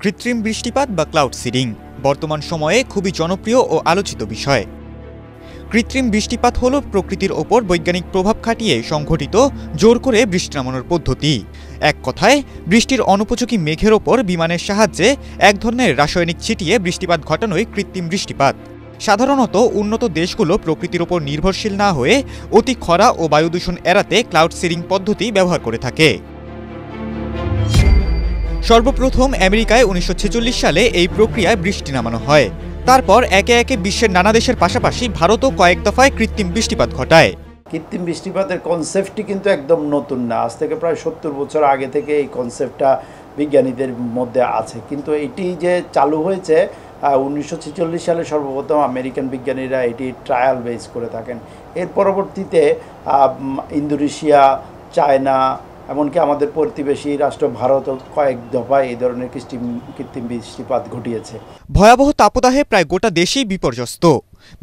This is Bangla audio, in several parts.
কৃত্রিম বৃষ্টিপাত বা ক্লাউড সিডিং বর্তমান সময়ে খুবই জনপ্রিয় ও আলোচিত বিষয়। কৃত্রিম বৃষ্টিপাত হল প্রকৃতির ওপর বৈজ্ঞানিক প্রভাব খাটিয়ে সংঘটিত জোর করে বৃষ্টি নামানোর পদ্ধতি। এক কথায় বৃষ্টির অনুপযোগী মেঘের ওপর বিমানের সাহায্যে এক ধরনের রাসায়নিক ছিটিয়ে বৃষ্টিপাত ঘটানোই কৃত্রিম বৃষ্টিপাত। সাধারণত উন্নত দেশগুলো প্রকৃতির ওপর নির্ভরশীল না হয়ে অতি খরা ও বায়ুদূষণ এড়াতে ক্লাউড সিডিং পদ্ধতি ব্যবহার করে থাকে। সর্বপ্রথম আমেরিকায় ১৯৪৬ সালে এই প্রক্রিয়ায় বৃষ্টি নামানো হয়। তারপর একে একে বিশ্বের নানা দেশের পাশাপাশি ভারতও কয়েক দফায় কৃত্রিম বৃষ্টিপাত ঘটায়। কৃত্রিম বৃষ্টিপাতের কনসেপ্টটি কিন্তু একদম নতুন না, আজ থেকে প্রায় ৭০ বছর আগে থেকে এই কনসেপ্টটা বিজ্ঞানীদের মধ্যে আছে। কিন্তু এটি যে চালু হয়েছে ১৯৪৬ সালে সর্বপ্রথম আমেরিকান বিজ্ঞানীরা এটি ট্রায়াল বেস করে থাকেন। এর পরবর্তীতে ইন্দোনেশিয়া, চায়না, এমনকি আমাদের প্রতিবেশী রাষ্ট্র ভারতও কয়েক দফায় এই ধরনের কৃত্রিম বৃষ্টিপাত ঘটিয়েছে। ভয়াবহ তাপদাহে প্রায় গোটা দেশেই বিপর্যস্ত,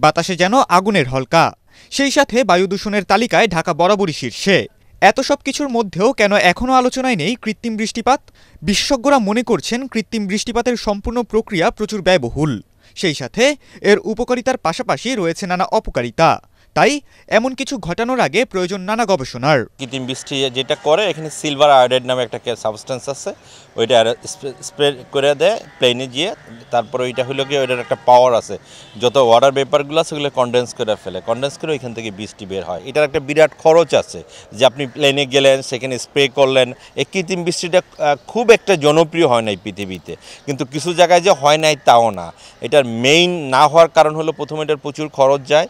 বাতাসে যেন আগুনের হলকা। সেই সাথে বায়ু দূষণের তালিকায় ঢাকা বরাবরই শীর্ষে। এত সব কিছুর মধ্যেও কেন এখনও আলোচনায় নেই কৃত্রিম বৃষ্টিপাত? বিশেষজ্ঞরা মনে করছেন কৃত্রিম বৃষ্টিপাতের সম্পূর্ণ প্রক্রিয়া প্রচুর ব্যয়বহুল। সেই সাথে এর উপকারিতার পাশাপাশি রয়েছে নানা অপকারিতা। তাই এমন কিছু ঘটানোর আগে প্রয়োজন নানা গবেষণার। কৃত্রিম বৃষ্টি যেটা করে, এখানে সিলভার আয়োডাইড নামে একটা সাবস্টেন্স আছে, ওইটা স্প্রে করে দেয় প্লেনে গিয়ে। তারপর ওইটা হলো গিয়ে ওইটার একটা পাওয়ার আছে, যত ওয়াটার পেপারগুলো আছে ওগুলো কনডেন্স করে ফেলে, কনডেন্স করে ওইখান থেকে বৃষ্টি বের হয়। এটার একটা বিরাট খরচ আছে, যে আপনি প্লেনে গেলেন, সেখানে স্প্রে করলেন। এই কৃত্রিম বৃষ্টিটা খুব একটা জনপ্রিয় হয় নাই পৃথিবীতে, কিন্তু কিছু জায়গায় যে হয় নাই তাও না। এটার মেইন না হওয়ার কারণ হলো, প্রথম এটার প্রচুর খরচ যায়,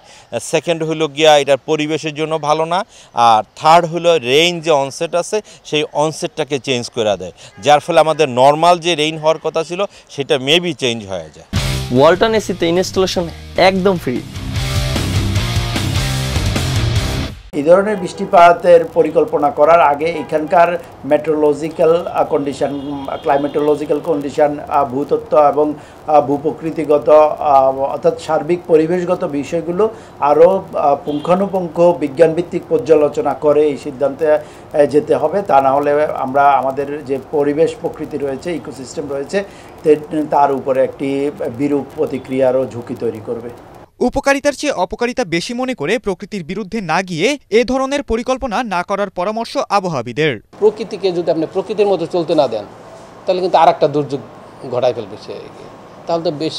সেকেন্ড হলো গিয়া এটার পরিবেশের জন্য ভালো না, আর থার্ড হলো রেইন যে অনসেট আছে সেই অনসেটটাকে চেঞ্জ করে দেয়, যার ফলে আমাদের নর্মাল যে রেইন হওয়ার কথা ছিল সেটা মেবি চেঞ্জ হয়ে যায়। ওয়ালটন এসিতে ইনস্টলেশন একদম ফ্রি। এই ধরনের বৃষ্টিপাতের পরিকল্পনা করার আগে এখানকার মেট্রোলজিক্যাল কন্ডিশন, ক্লাইমেটোলজিক্যাল কন্ডিশন, ভূতত্ত্ব এবং ভূপ্রকৃতিগত অর্থাৎ সার্বিক পরিবেশগত বিষয়গুলো আরও পুঙ্খানুপুঙ্খ বিজ্ঞানভিত্তিক পর্যালোচনা করে এই সিদ্ধান্তে যেতে হবে। তা না হলে আমরা আমাদের যে পরিবেশ প্রকৃতি রয়েছে, ইকোসিস্টেম রয়েছে, তার উপরে একটি বিরূপ প্রতিক্রিয়ারও ঝুঁকি তৈরি করবে। উপকারিতার চেয়ে অপকারিতা বেশি মনে করে প্রকৃতির বিরুদ্ধে না গিয়ে এ ধরনের পরিকল্পনা না করার পরামর্শ আবহাওয়াবিদের। প্রকৃতিকে যদি আপনি প্রকৃতির মতো চলতে না দেন, তাহলে কিন্তু আর একটা দুর্যোগ ঘটায় ফেলবে সে। তাহলে তো বেশ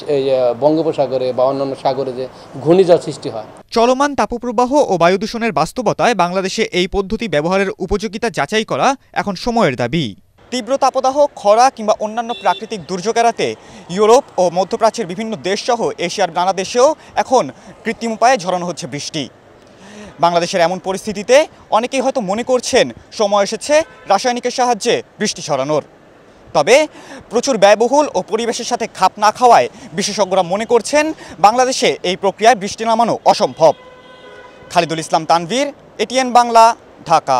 বঙ্গোপসাগরে বা অন্যান্য সাগরে যে ঘূর্ণিঝড় সৃষ্টি হয়। চলমান তাপপ্রবাহ ও বায়ুদূষণের বাস্তবতায় বাংলাদেশে এই পদ্ধতি ব্যবহারের উপযোগিতা যাচাই করা এখন সময়ের দাবি। তীব্র তাপদাহ, খরা কিংবা অন্যান্য প্রাকৃতিক দুর্যোগ এড়াতে ইউরোপ ও মধ্যপ্রাচ্যের বিভিন্ন দেশসহ এশিয়ার নানা দেশেও এখন কৃত্রিম উপায়ে ঝরানো হচ্ছে বৃষ্টি। বাংলাদেশের এমন পরিস্থিতিতে অনেকেই হয়তো মনে করছেন সময় এসেছে রাসায়নিকের সাহায্যে বৃষ্টি ছড়ানোর। তবে প্রচুর ব্যয়বহুল ও পরিবেশের সাথে খাপ না খাওয়ায় বিশেষজ্ঞরা মনে করছেন বাংলাদেশে এই প্রক্রিয়ায় বৃষ্টি নামানো অসম্ভব। খালিদুল ইসলাম তানভীর, এটিএন বাংলা, ঢাকা।